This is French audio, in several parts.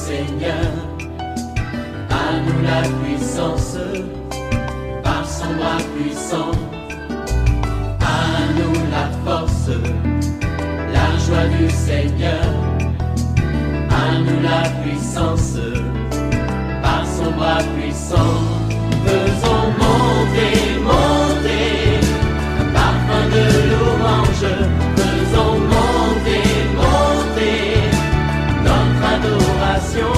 Seigneur. À nous la puissance, par son bras puissant. À nous la force, la joie du Seigneur. À nous la puissance, par son bras puissant. Faisons monter, monter, un parfum de louange. Faisons monter, monter, notre adoration.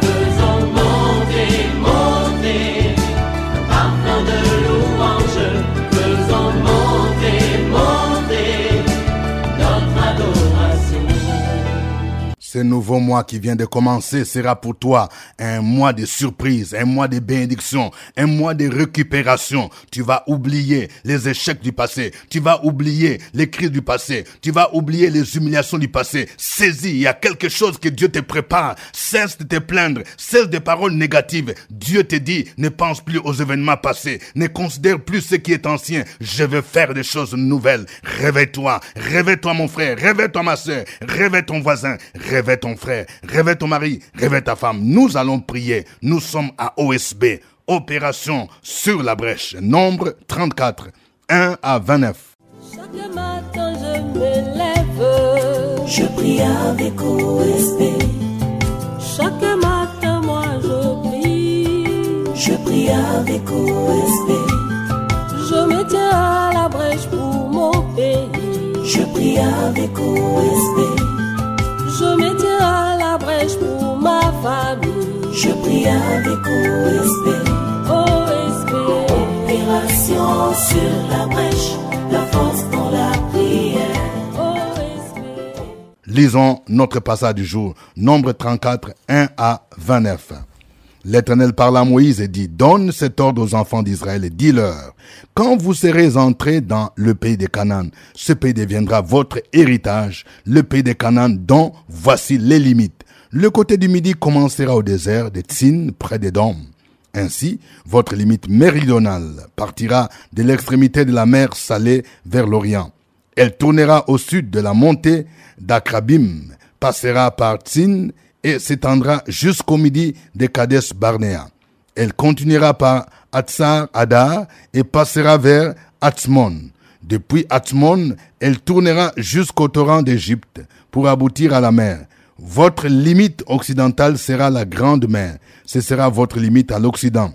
Faisons monter, monter, un parfum de louange. Faisons monter, monter, notre adoration. Ce nouveau mois qui vient de commencer sera pour toi un mois de surprise, un mois de bénédiction, un mois de récupération. Tu vas oublier les échecs du passé, tu vas oublier les crises du passé, tu vas oublier les humiliations du passé. Saisis, il y a quelque chose que Dieu te prépare. Cesse de te plaindre, cesse des paroles négatives. Dieu te dit, ne pense plus aux événements passés, ne considère plus ce qui est ancien. Je veux faire des choses nouvelles. Réveille-toi mon frère, réveille-toi ma soeur, réveille ton voisin, réveille ton frère, réveille ton mari, réveille ta femme. Nous allons prier. Nous sommes à OSB, Opération sur la brèche. Nombre 34, 1 à 29. Chaque matin je me lève, je prie avec OSB. Chaque matin moi je prie avec OSB. Je me tiens à la brèche pour mon pays. Je prie avec OSB. Je me tiens à la brèche pour ma famille. Je prie avec OSB. OSB. Opération sur la brèche, la force dans la prière. OSB. Lisons notre passage du jour, Nombre 34, 1 à 29. L'Éternel parla à Moïse et dit, donne cet ordre aux enfants d'Israël et dis-leur, quand vous serez entrés dans le pays de Canaan, ce pays deviendra votre héritage, le pays de Canaan dont voici les limites. Le côté du midi commencera au désert de Tsin, près d'Édom. Ainsi, votre limite méridionale partira de l'extrémité de la mer Salée vers l'Orient. Elle tournera au sud de la montée d'Akrabim, passera par Tsin et s'étendra jusqu'au midi de Kadesh Barnéa. Elle continuera par Hatzar Adar et passera vers Hatzmon. Depuis Hatzmon, elle tournera jusqu'au torrent d'Égypte pour aboutir à la mer. Votre limite occidentale sera la grande mer. Ce sera votre limite à l'Occident.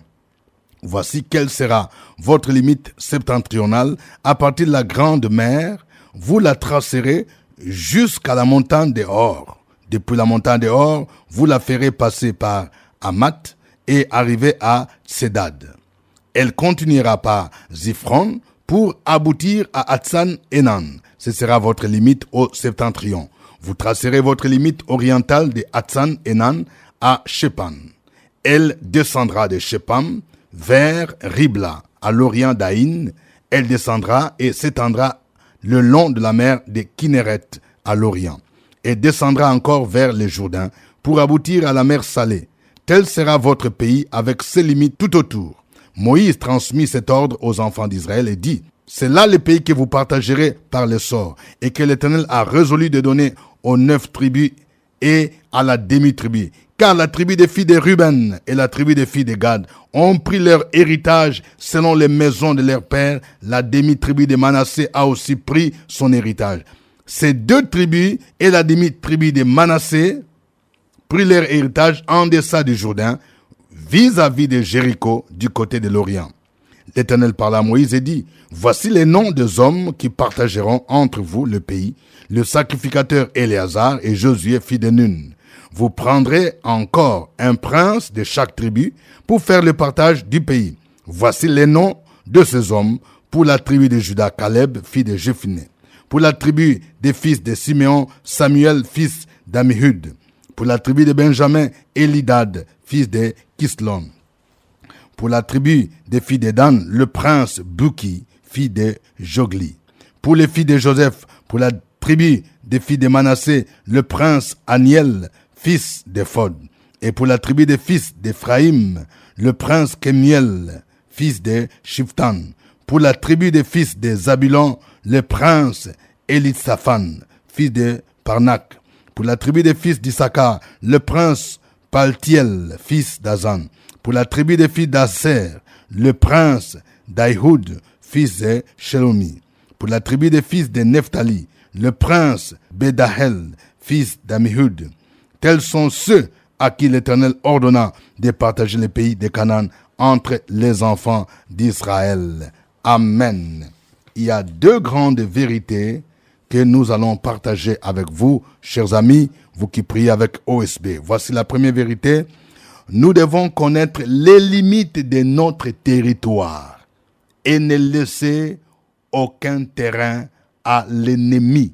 Voici quelle sera votre limite septentrionale. À partir de la grande mer, vous la tracerez jusqu'à la montagne des Hors. Depuis la montagne des Hors, vous la ferez passer par Hamat et arriver à Tsedad. Elle continuera par Zifron pour aboutir à Hatsan Enan. Ce sera votre limite au septentrion. Vous tracerez votre limite orientale de Hatsan Enan à Shepan. Elle descendra de Shepam vers Ribla, à l'orient d'Aïn. Elle descendra et s'étendra le long de la mer de Kinneret à l'orient. Et descendra encore vers les Jourdains pour aboutir à la mer Salée. Tel sera votre pays avec ses limites tout autour. Moïse transmit cet ordre aux enfants d'Israël et dit, c'est là le pays que vous partagerez par le sort et que l'Éternel a résolu de donner aux 9 tribus et à la demi-tribu. Car la tribu des filles de Ruben et la tribu des filles de Gad ont pris leur héritage selon les maisons de leurs pères. La demi-tribu de Manassé a aussi pris son héritage. Ces 2 tribus et la demi-tribu de Manassé prit leur héritage en deçà du Jourdain, vis-à-vis de Jéricho, du côté de l'Orient. L'Éternel parla à Moïse et dit, voici les noms des hommes qui partageront entre vous le pays, le sacrificateur Éléazar et Josué, fils de Nun. Vous prendrez encore un prince de chaque tribu pour faire le partage du pays. Voici les noms de ces hommes pour la tribu de Juda, Caleb, fils de Jephunneh. Pour la tribu des fils de Siméon, Samuel, fils d'Amihud. Pour la tribu de Benjamin, Elidad, fils de Kislon. Pour la tribu des filles de Dan, le prince Buki, fils de Jogli. Pour les filles de Joseph, pour la tribu des filles de Manassé, le prince Aniel, fils d'Ephod. Et pour la tribu des fils d'Éphraïm, le prince Kemuel, fils de Shiftan. Pour la tribu des fils de Zabulon, le prince Élitsaphan, fils de Parnak. Pour la tribu des fils d'Issachar, le prince Paltiel, fils d'Azan. Pour la tribu des fils d'Asser, le prince d'Aïhoud, fils de Shelomi. Pour la tribu des fils de Nephtali, le prince Bedahel, fils d'Amihud. Tels sont ceux à qui l'Éternel ordonna de partager le pays de Canaan entre les enfants d'Israël. Amen. Il y a deux grandes vérités que nous allons partager avec vous, chers amis, vous qui priez avec OSB. Voici la première vérité. Nous devons connaître les limites de notre territoire et ne laisser aucun terrain à l'ennemi.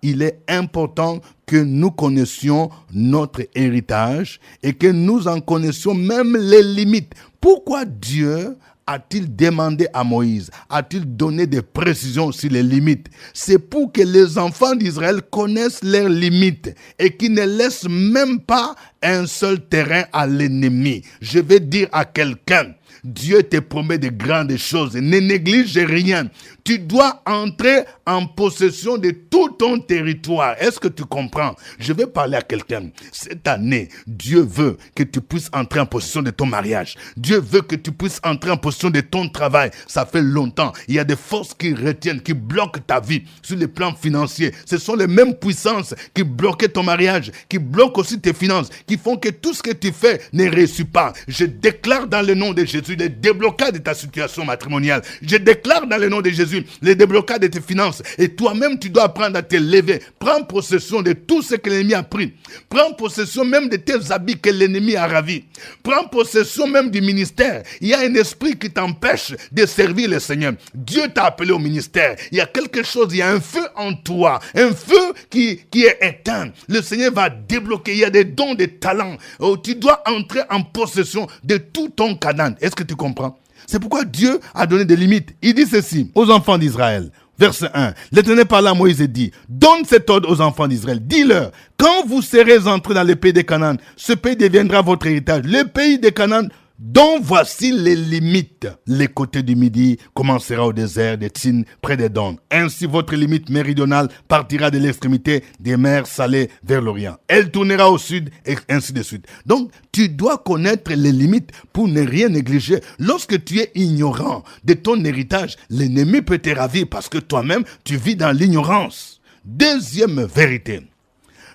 Il est important que nous connaissions notre héritage et que nous en connaissions même les limites. Pourquoi Dieu a-t-il demandé à Moïse, a-t-il donné des précisions sur les limites? C'est pour que les enfants d'Israël connaissent leurs limites et qu'ils ne laissent même pas un seul terrain à l'ennemi. Je vais dire à quelqu'un, Dieu te promet de grandes choses. Ne néglige rien. Tu dois entrer en possession de tout ton territoire. Est-ce que tu comprends? Je vais parler à quelqu'un. Cette année, Dieu veut que tu puisses entrer en possession de ton mariage. Dieu veut que tu puisses entrer en possession de ton travail. Ça fait longtemps. Il y a des forces qui retiennent, qui bloquent ta vie sur le plan financier. Ce sont les mêmes puissances qui bloquaient ton mariage, qui bloquent aussi tes finances, qui font que tout ce que tu fais ne réussit pas. Je déclare dans le nom de Jésus le déblocage de ta situation matrimoniale. Je déclare dans le nom de Jésus le déblocage de tes finances. Et toi-même, tu dois apprendre à te lever. Prends possession de tout ce que l'ennemi a pris. Prends possession même de tes habits que l'ennemi a ravis. Prends possession même du ministère. Il y a un esprit qui t'empêche de servir le Seigneur. Dieu t'a appelé au ministère. Il y a quelque chose, il y a un feu en toi. Un feu qui est éteint. Le Seigneur va débloquer. Il y a des dons, des talents. Oh, tu dois entrer en possession de tout ton Canaan. Est-ce que tu comprends? C'est pourquoi Dieu a donné des limites. Il dit ceci aux enfants d'Israël. Verset 1. L'Éternel parla à Moïse et dit, donne cet ordre aux enfants d'Israël. Dis-leur, quand vous serez entrés dans le pays de Canaan, ce pays deviendra votre héritage. Le pays de Canaan, dont voici les limites. Les côtés du midi commencera au désert de Tsin, près des Dons. Ainsi, votre limite méridionale partira de l'extrémité des mers salées vers l'Orient. Elle tournera au sud et ainsi de suite. Donc, tu dois connaître les limites pour ne rien négliger. Lorsque tu es ignorant de ton héritage, l'ennemi peut te ravir parce que toi-même, tu vis dans l'ignorance. Deuxième vérité.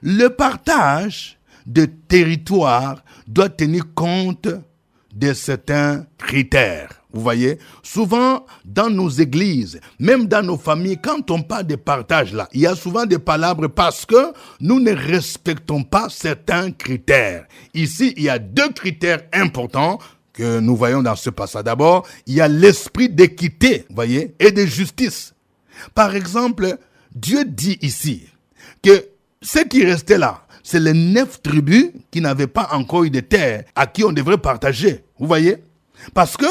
Le partage de territoire doit tenir compte de certains critères. Vous voyez, souvent dans nos églises, même dans nos familles, quand on parle de partage là, il y a souvent des palabres parce que nous ne respectons pas certains critères. Ici, il y a deux critères importants que nous voyons dans ce passage. D'abord, il y a l'esprit d'équité, vous voyez, et de justice. Par exemple, Dieu dit ici que ce qui restait là, c'est les 9 tribus qui n'avaient pas encore eu de terre, à qui on devrait partager. Vous voyez? Parce que,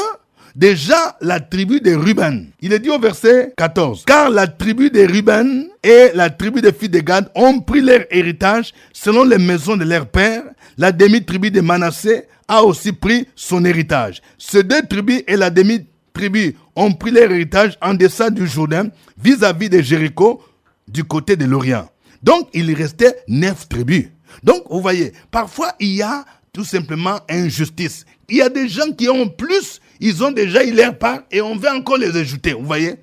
déjà, la tribu de Ruben, il est dit au verset 14, car la tribu de Ruben et la tribu des fils de Gad ont pris leur héritage selon les maisons de leur père. La demi-tribu de Manassé a aussi pris son héritage. Ces deux tribus et la demi-tribu ont pris leur héritage en deçà du Jourdain, vis-à-vis de Jéricho, du côté de l'Orient. Donc, il restait 9 tribus. Donc, vous voyez, parfois, il y a tout simplement injustice. Il y a des gens qui ont plus, ils ont déjà eu leur part et on veut encore les ajouter, vous voyez.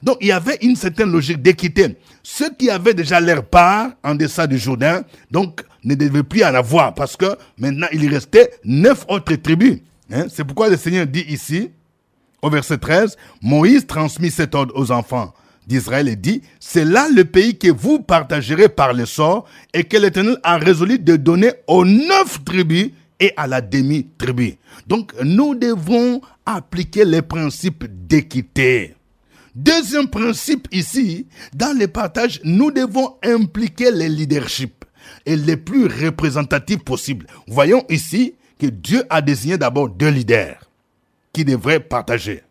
Donc, il y avait une certaine logique d'équité. Ceux qui avaient déjà leur part en deçà du Jourdain, donc, ne devaient plus en avoir parce que maintenant, il restait 9 autres tribus. C'est pourquoi le Seigneur dit ici, au verset 13, Moïse transmit cet ordre aux enfants d'Israël et dit, c'est là le pays que vous partagerez par le sort et que l'Éternel a résolu de donner aux 9 tribus et à la demi-tribu. Donc, nous devons appliquer les principes d'équité. Deuxième principe ici, dans les partages, nous devons impliquer les leaderships et les plus représentatifs possibles. Voyons ici que Dieu a désigné d'abord 2 leaders qui devraient partager.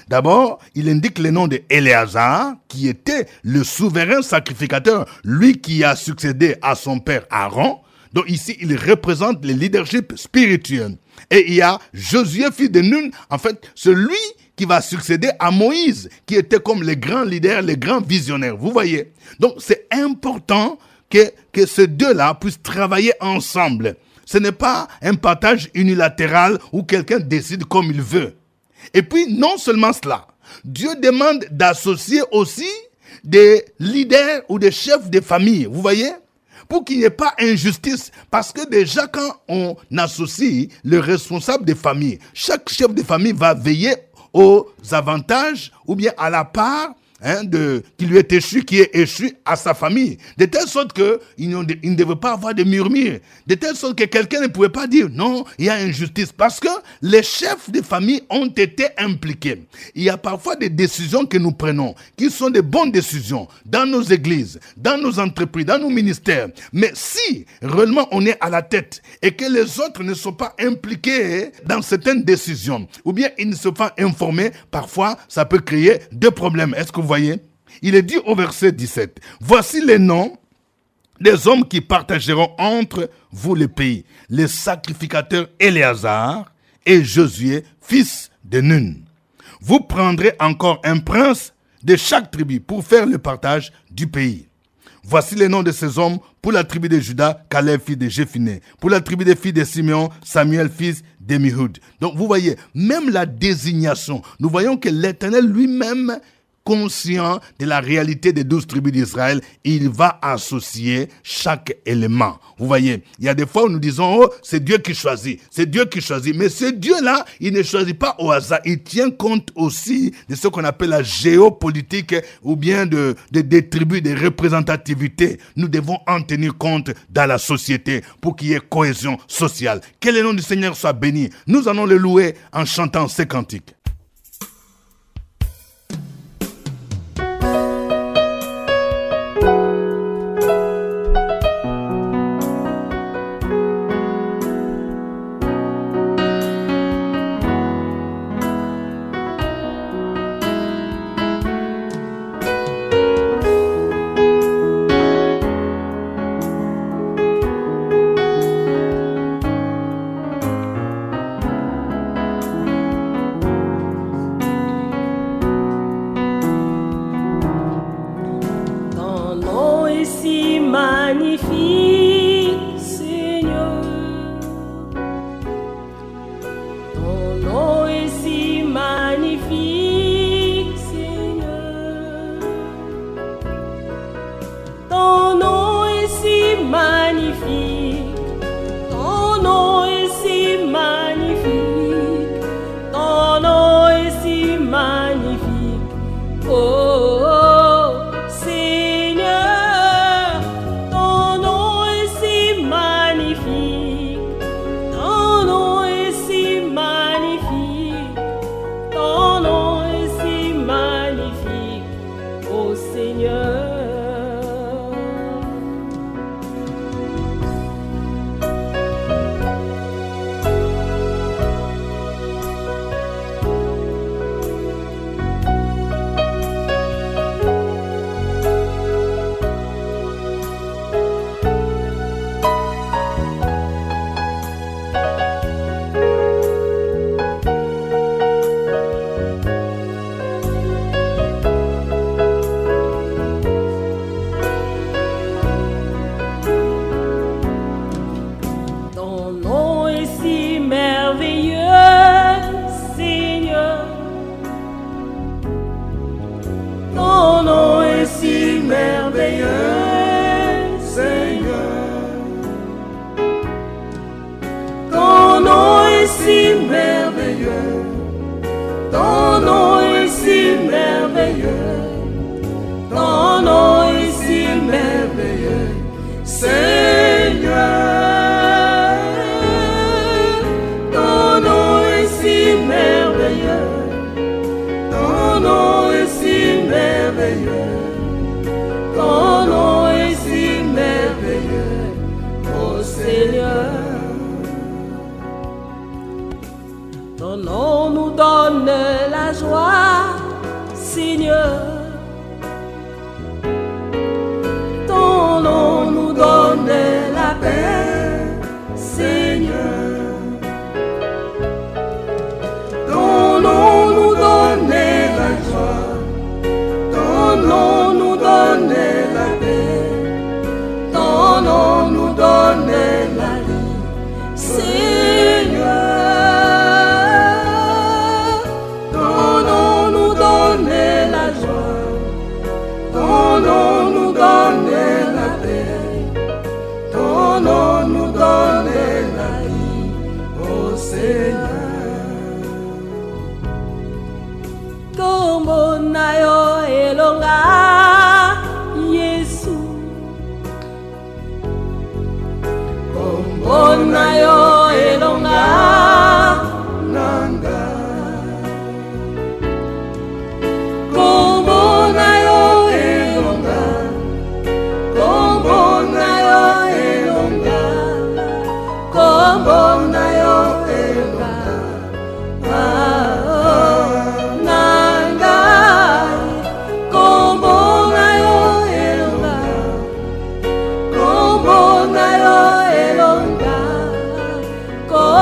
D'abord, il indique le nom de Éléazar, qui était le souverain sacrificateur, lui qui a succédé à son père Aaron. Donc ici, il représente le leadership spirituel. Et il y a Josué, fils de Nun, en fait, celui qui va succéder à Moïse, qui était comme le grand leader, le grand visionnaire. Vous voyez? Donc c'est important que ces deux-là puissent travailler ensemble. Ce n'est pas un partage unilatéral où quelqu'un décide comme il veut. Et puis, non seulement cela, Dieu demande d'associer aussi des leaders ou des chefs de famille, vous voyez, pour qu'il n'y ait pas injustice. Parce que déjà, quand on associe le responsable des familles, chaque chef de famille va veiller aux avantages ou bien à la part qui lui est échu, qui est échu à sa famille. De telle sorte qu'il ne devait pas avoir de murmures. De telle sorte que quelqu'un ne pouvait pas dire non, il y a injustice. Parce que les chefs de famille ont été impliqués. Il y a parfois des décisions que nous prenons, qui sont des bonnes décisions dans nos églises, dans nos entreprises, dans nos ministères. Mais si réellement on est à la tête et que les autres ne sont pas impliqués dans certaines décisions, ou bien ils ne sont pas informés, parfois ça peut créer des problèmes. Est-ce que vous voyez? Il est dit au verset 17, « Voici les noms des hommes qui partageront entre vous le pays, les sacrificateurs Éléazar et Josué, fils de Nun. Vous prendrez encore un prince de chaque tribu pour faire le partage du pays. Voici les noms de ces hommes pour la tribu de Juda, Caleb, fils de Jéphiné. Pour la tribu des filles de Simeon, Samuel, fils d'Amihud. » Donc vous voyez, même la désignation, nous voyons que l'Éternel lui-même, conscient de la réalité des 12 tribus d'Israël, il va associer chaque élément. Vous voyez, il y a des fois où nous disons, oh, c'est Dieu qui choisit, c'est Dieu qui choisit. Mais ce Dieu-là, il ne choisit pas au hasard. Il tient compte aussi de ce qu'on appelle la géopolitique ou bien des tribus, des représentativités. Nous devons en tenir compte dans la société pour qu'il y ait cohésion sociale. Que le nom du Seigneur soit béni. Nous allons le louer en chantant ces cantiques. Seigneur, ton nom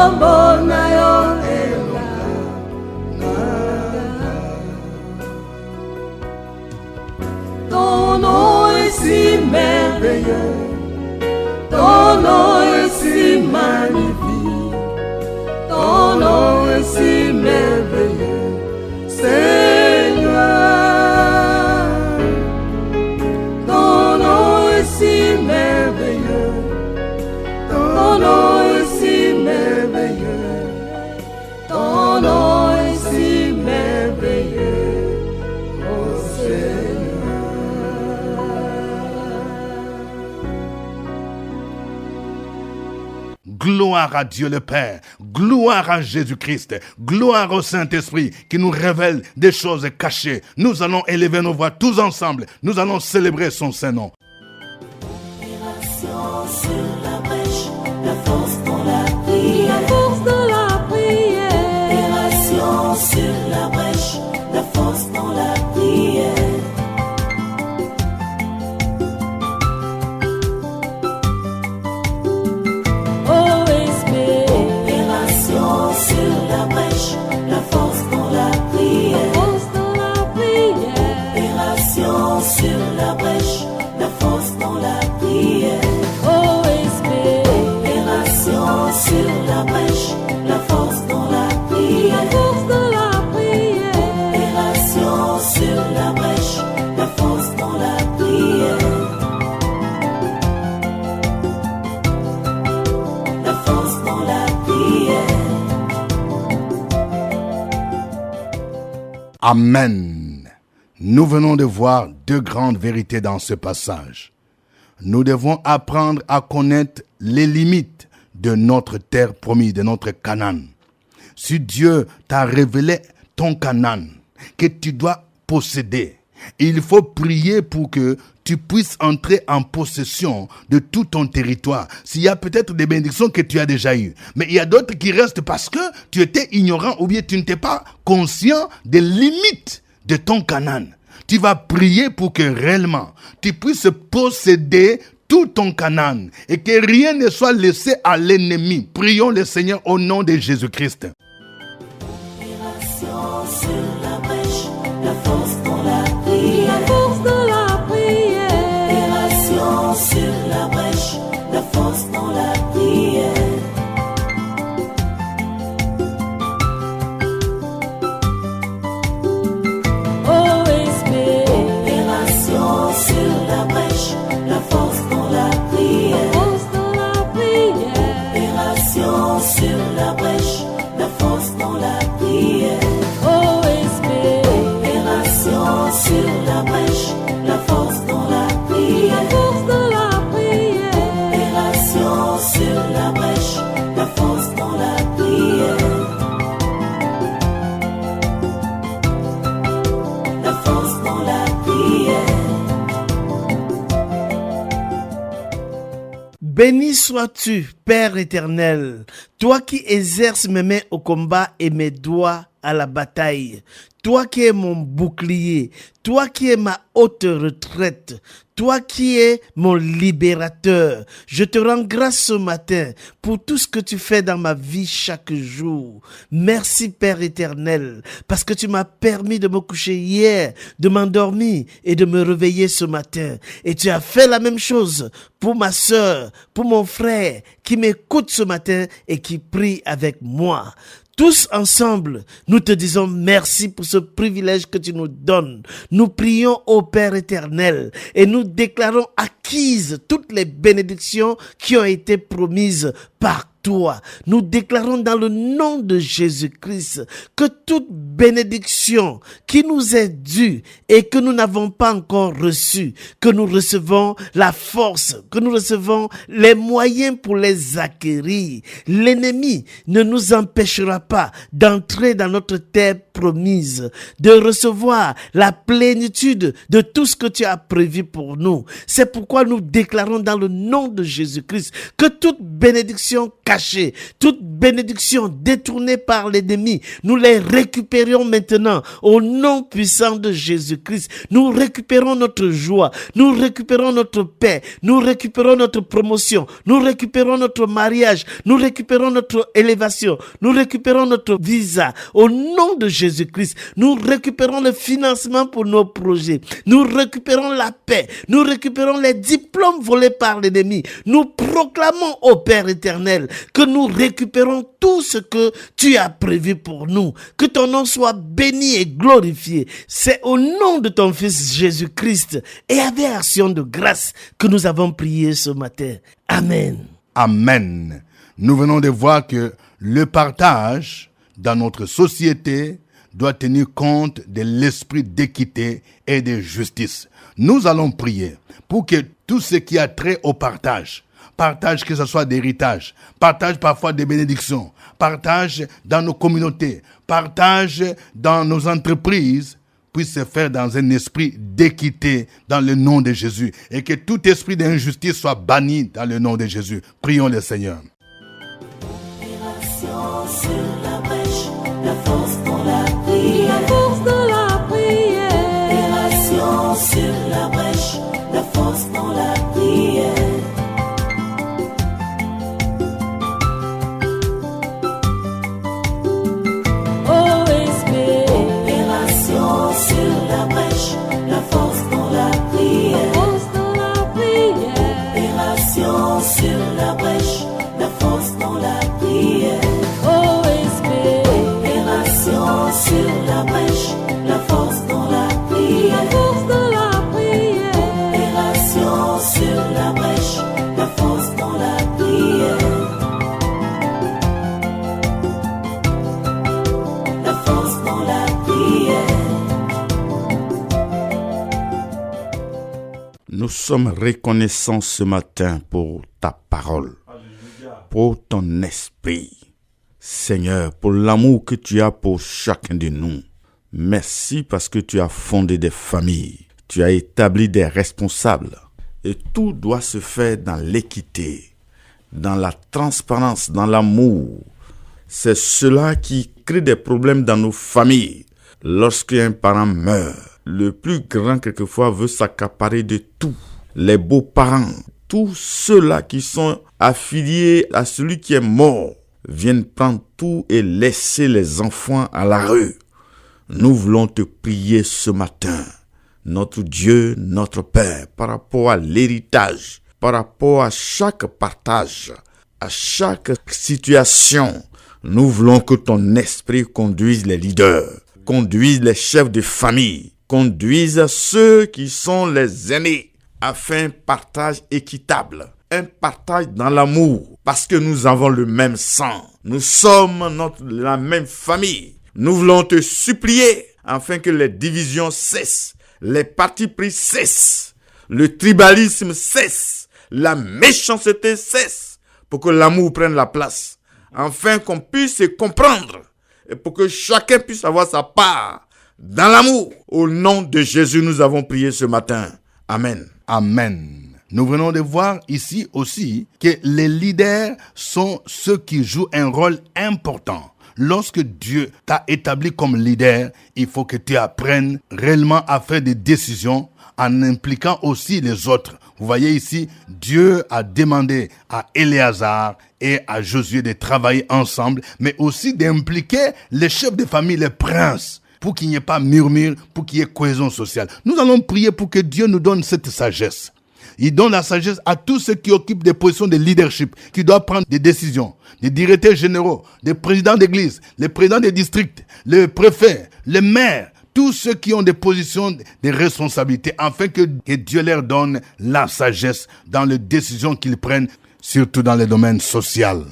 kombo na yo ton nom est si merveilleux, ton nom est si magnifique, ton nom est si merveilleux, Seigneur. Ton nom est si merveilleux, ton nom est si merveilleux, ton nom est si merveilleux, oh Seigneur. Gloire à Dieu le Père, gloire à Jésus-Christ, gloire au Saint-Esprit qui nous révèle des choses cachées. Nous allons élever nos voix tous ensemble, nous allons célébrer son Saint-Nom. Opération sur la brèche, la force dans la prière. La force de la prière. Opération sur la brèche, la force dans la prière. Opération sur la brèche, la force dans la prière. Force de la prière. Opération sur la brèche, la force dans la prière. Opération sur la brèche, la force dans la prière. La force de la prière. Opération sur la brèche, la force dans la prière. La force dans la prière. Amen. Nous venons de voir deux grandes vérités dans ce passage. Nous devons apprendre à connaître les limites de notre terre promise, de notre Canaan. Si Dieu t'a révélé ton Canaan, que tu dois posséder, il faut prier pour que tu puisses entrer en possession de tout ton territoire. S'il y a peut-être des bénédictions que tu as déjà eues, mais il y a d'autres qui restent parce que tu étais ignorant ou bien tu n'étais pas conscient des limites de ton Canaan. Tu vas prier pour que réellement tu puisses posséder tout ton Canaan et que rien ne soit laissé à l'ennemi. Prions le Seigneur au nom de Jésus-Christ. Opération sur la brèche, la force dans la prière. La force de la prière. Opération sur la brèche, la force dans la prière. Opération sur la brèche, la force dans la prière. Force de la prière. Opération sur la brèche, la force dans la prière. Opération sur la brèche, la force dans la prière. La force de la prière. Opération sur la brèche, la force dans la prière. La force dans la prière. Béni sois-tu, Père éternel, toi qui exerces mes mains au combat et mes doigts à la bataille, toi qui es mon bouclier, toi qui es ma haute retraite, toi qui es mon libérateur. Je te rends grâce ce matin pour tout ce que tu fais dans ma vie chaque jour. Merci Père éternel, parce que tu m'as permis de me coucher hier, de m'endormir et de me réveiller ce matin. Et tu as fait la même chose pour ma sœur, pour mon frère qui m'écoute ce matin et qui prie avec moi. Tous ensemble, nous te disons merci pour ce privilège que tu nous donnes. Nous prions au Père éternel et nous déclarons acquises toutes les bénédictions qui ont été promises par toi. Nous déclarons dans le nom de Jésus-Christ que toute bénédiction qui nous est due et que nous n'avons pas encore reçue, que nous recevons la force, que nous recevons les moyens pour les acquérir. L'ennemi ne nous empêchera pas d'entrer dans notre terre promise, de recevoir la plénitude de tout ce que tu as prévu pour nous. C'est pourquoi nous déclarons dans le nom de Jésus-Christ que toute bénédiction cachée, toute bénédiction détournée par l'ennemi, nous les récupérons maintenant au nom puissant de Jésus-Christ. Nous récupérons notre joie, nous récupérons notre paix, nous récupérons notre promotion, nous récupérons notre mariage, nous récupérons notre élévation, nous récupérons notre visa au nom de Jésus-Christ. Nous récupérons le financement pour nos projets, nous récupérons la paix, nous récupérons les diplômes volés par l'ennemi. Nous proclamons au Père éternel que nous récupérons tout ce que tu as prévu pour nous. Que ton nom soit béni et glorifié. C'est au nom de ton Fils Jésus-Christ et avec action de grâce que nous avons prié ce matin. Amen. Amen. Nous venons de voir que le partage dans notre société doit tenir compte de l'esprit d'équité et de justice. Nous allons prier pour que tout ce qui a trait au partage que ce soit d'héritage, partage parfois des bénédictions, partage dans nos communautés, partage dans nos entreprises, puisse se faire dans un esprit d'équité dans le nom de Jésus et que tout esprit d'injustice soit banni dans le nom de Jésus. Prions le Seigneur. Opération sur la brèche, la force dans la prière. La force de la prière. Opération sur la brèche, la force dans la prière. Opération sur la brèche, la force dans la prière. Force de la prière. Opération sur la brèche, la force dans la prière. OSB. Opération sur la brèche, la force dans la La prière. force de la prière. Opération sur la brèche, la force dans la prière. La force dans la prière. Nous sommes reconnaissants ce matin pour ta parole, pour ton esprit. Seigneur, pour l'amour que tu as pour chacun de nous. Merci parce que tu as fondé des familles, tu as établi des responsables. Et tout doit se faire dans l'équité, dans la transparence, dans l'amour. C'est cela qui crée des problèmes dans nos familles. Lorsqu'un parent meurt, le plus grand quelquefois veut s'accaparer de tout. Les beaux-parents, tous ceux-là qui sont affiliés à celui qui est mort, viennent prendre tout et laisser les enfants à la rue. Nous voulons te prier ce matin, notre Dieu, notre Père, par rapport à l'héritage, par rapport à chaque partage, à chaque situation. Nous voulons que ton esprit conduise les leaders, conduise les chefs de famille, conduise ceux qui sont les aînés, afin un partage équitable, un partage dans l'amour, parce que nous avons le même sang, nous sommes la même famille. Nous voulons te supplier afin que les divisions cessent, les partis pris cessent, le tribalisme cesse, la méchanceté cesse, pour que l'amour prenne la place, afin qu'on puisse se comprendre et pour que chacun puisse avoir sa part dans l'amour. Au nom de Jésus, nous avons prié ce matin. Amen. Amen. Nous venons de voir ici aussi que les leaders sont ceux qui jouent un rôle important. Lorsque Dieu t'a établi comme leader, il faut que tu apprennes réellement à faire des décisions en impliquant aussi les autres. Vous voyez ici, Dieu a demandé à Éléazar et à Josué de travailler ensemble, mais aussi d'impliquer les chefs de famille, les princes, pour qu'il n'y ait pas murmure, pour qu'il y ait cohésion sociale. Nous allons prier pour que Dieu nous donne cette sagesse. Il donne la sagesse à tous ceux qui occupent des positions de leadership, qui doivent prendre des décisions, des directeurs généraux, des présidents d'église, les présidents des districts, les préfets, les maires, tous ceux qui ont des positions de responsabilité, afin que Dieu leur donne la sagesse dans les décisions qu'ils prennent, surtout dans le domaine social.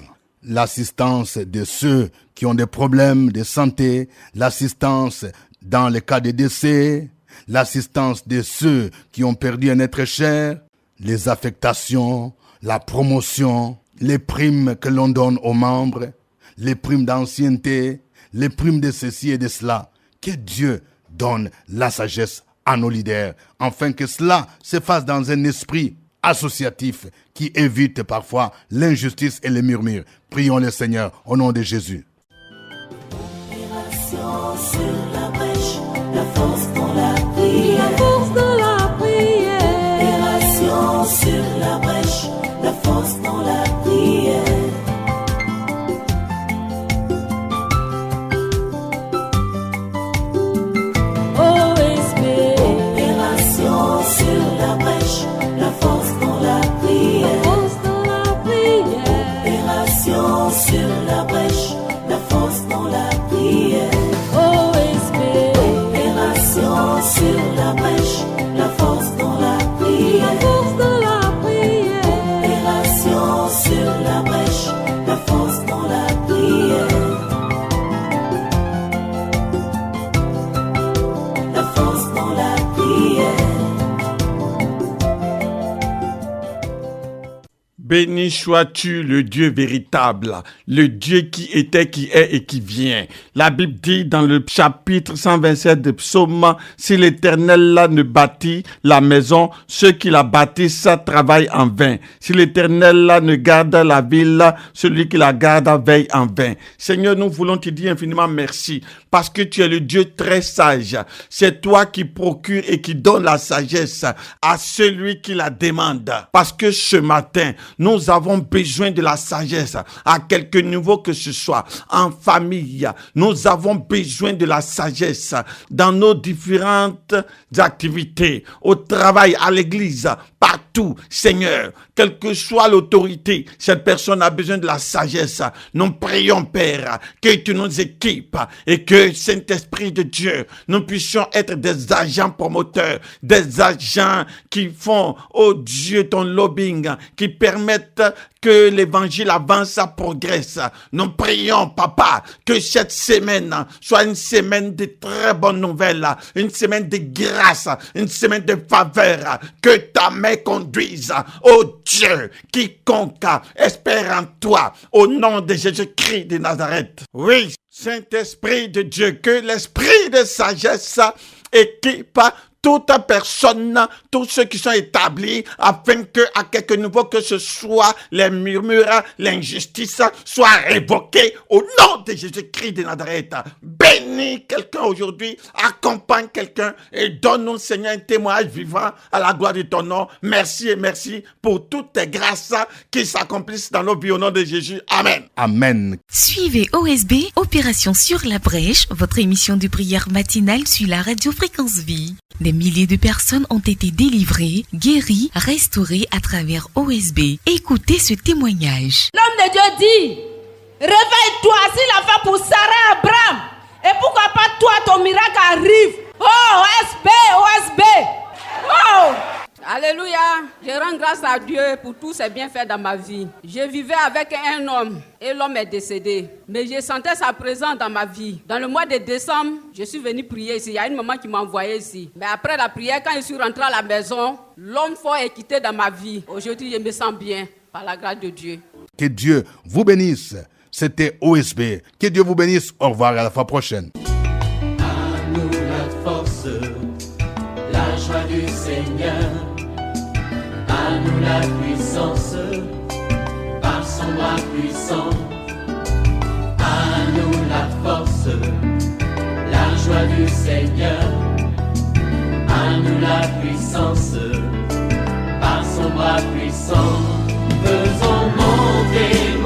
L'assistance de ceux qui ont des problèmes de santé, l'assistance dans le cas de décès, l'assistance de ceux qui ont perdu un être cher, les affectations, la promotion, les primes que l'on donne aux membres, les primes d'ancienneté, les primes de ceci et de cela. Que Dieu donne la sagesse à nos leaders, afin que cela se fasse dans un esprit associatif qui évite parfois l'injustice et les murmures. Prions le Seigneur au nom de Jésus. Opération sur la brèche, la force dans la prière. La force dans la prière. Opération sur la brèche, la force dans la prière. OSB. Opération sur la brèche, la force dans la prière. Force dans la prière. Opération sur la brèche, la force dans la prière. OSB. Opération sur la brèche, la force dans la La prière. force dans la prière. Opération sur la brèche, la force dans la prière. La force dans la prière. Béni sois-tu le Dieu véritable, le Dieu qui était, qui est et qui vient. La Bible dit dans le chapitre 127 de Psaume, si l'Éternel là ne bâtit la maison, ceux qui la bâtissent travaillent en vain. Si l'Éternel là ne garde la ville, celui qui la garde veille en vain. Seigneur, nous voulons te dire infiniment merci parce que tu es le Dieu très sage. C'est toi qui procures et qui donne la sagesse à celui qui la demande. Parce que ce matin, nous avons besoin de la sagesse à quelque niveau que ce soit. En famille, nous avons besoin de la sagesse dans nos différentes activités, au travail, à l'église, partout. Seigneur, quelle que soit l'autorité, cette personne a besoin de la sagesse. Nous prions, Père, que tu nous équipes et que, Saint-Esprit de Dieu, nous puissions être des agents promoteurs, des agents qui font, oh Dieu, ton lobbying, qui permettent que l'évangile avance, progresse. Nous prions, Papa, que cette semaine soit une semaine de très bonnes nouvelles, une semaine de grâce, une semaine de faveur, que ta main conduise, oh Dieu, quiconque espère en toi, au nom de Jésus-Christ de Nazareth. Oui, Saint-Esprit de Dieu, que l'esprit de sagesse équipe toute personne, tous ceux qui sont établis, afin que, à quelque niveau que ce soit, les murmures, l'injustice soient révoqués au nom de Jésus-Christ de Nazareth. Bénis quelqu'un aujourd'hui, accompagne quelqu'un et donne-nous, Seigneur, un témoignage vivant à la gloire de ton nom. Merci et merci pour toutes tes grâces qui s'accomplissent dans nos vies au nom de Jésus. Amen. Amen. Suivez OSB, Opération sur la brèche, votre émission de prière matinale sur la radio Fréquence Vie. Des milliers de personnes ont été délivrées, guéries, restaurées à travers OSB. Écoutez ce témoignage. L'homme de Dieu dit, réveille-toi, s'il a fait pour Sarah Abraham. Et pourquoi pas toi, ton miracle arrive. Oh, OSB, OSB. Oh. Alléluia. Je rends grâce à Dieu pour tous ses bienfaits dans ma vie. Je vivais avec un homme et l'homme est décédé. Mais je sentais sa présence dans ma vie. Dans le mois de décembre, je suis venu prier ici. Il y a une maman qui m'a envoyé ici. Mais après la prière, quand je suis rentré à la maison, l'homme fort est quitté dans ma vie. Aujourd'hui, je me sens bien par la grâce de Dieu. Que Dieu vous bénisse. C'était OSB. Que Dieu vous bénisse. Au revoir, à la fois prochaine. À nous la force, la joie du Seigneur. À nous la puissance, par son bras puissant. À nous la force, la joie du Seigneur. À nous la puissance, par son bras puissant. Faisons monter